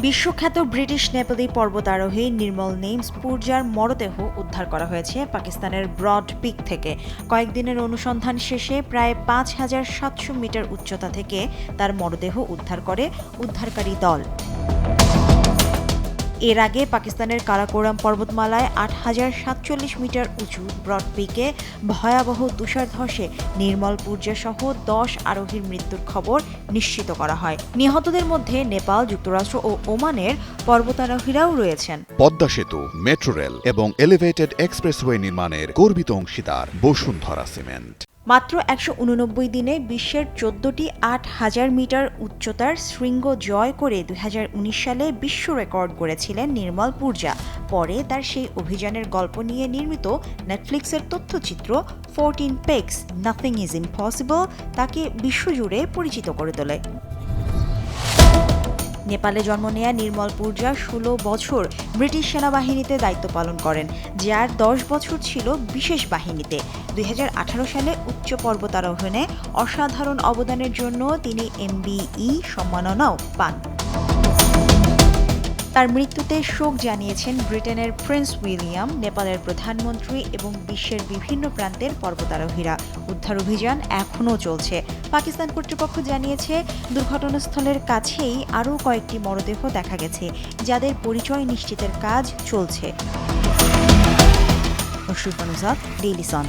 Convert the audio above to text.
বিশ্বখ্যাত ব্রিটিশ নেপালি পর্বতারোহী নির্মল নেমস পূর্জার মরদেহ উদ্ধার করা হয়েছে পাকিস্তানের ব্রড পিক থেকে। কয়েকদিনের অনুসন্ধান শেষে প্রায় ৫,৭০০ মিটার উচ্চতা থেকে তার মরদেহ উদ্ধার করে উদ্ধারকারী দল। এর আগে পাকিস্তানের কারাকোরাম পর্বতমালায় ৮,০৪৭ মিটার উঁচু ব্রড পিকে ভয়াবহ তুষার ধসে নির্মল পূর্জা সহ ১০ আরোহীর মৃত্যুর খবর নিশ্চিত করা হয়। নিহতদের মধ্যে নেপাল, যুক্তরাষ্ট্র ও ওমানের পর্বতারোহীরাও রয়েছেন। পদ্মা সেতু, মেট্রো রেল এবং এলিভেটেড এক্সপ্রেসওয়ে নির্মাণের গর্বিত অংশীদার বসুন্ধরা সিমেন্ট। মাত্র ১৮৯ দিনে বিশ্বের ১৪টি ৮,০০০ মিটার উচ্চতার শৃঙ্গ জয় করে ২০১৯ সালে বিশ্ব রেকর্ড গড়েছিলেন নির্মল পূর্জা। পরে তার সেই অভিযানের গল্প নিয়ে নির্মিত নেটফ্লিক্সের তথ্যচিত্র 14 পেগস নাথিং ইজ ইম্পসিবল তাকে বিশ্বজুড়ে পরিচিত করে তোলে। নেপালে জন্ম নেয়া নির্মল পূর্জা ১৬ বছর ব্রিটিশ সেনাবাহিনীতে দায়িত্ব পালন করেন, যার ১০ বছর ছিল বিশেষ বাহিনীতে। ২০১৮ সালে উচ্চ পর্বতারোহণে অসাধারণ অবদানের জন্য তিনি MBE সম্মাননাও পান। তার মৃত্যুতে শোক জানিয়েছেন ব্রিটেনের প্রিন্স উইলিয়াম, নেপালের প্রধানমন্ত্রী এবং বিশ্বের বিভিন্ন প্রান্তের পর্বতারোহীরা। উদ্ধার অভিযান এখনও চলছে। পাকিস্তান কর্তৃপক্ষ জানিয়েছে দুর্ঘটনাস্থলের কাছেই আরও কয়েকটি মরদেহ দেখা গেছে, যাদের পরিচয় নিশ্চিতের কাজ চলছে। Daily Sun.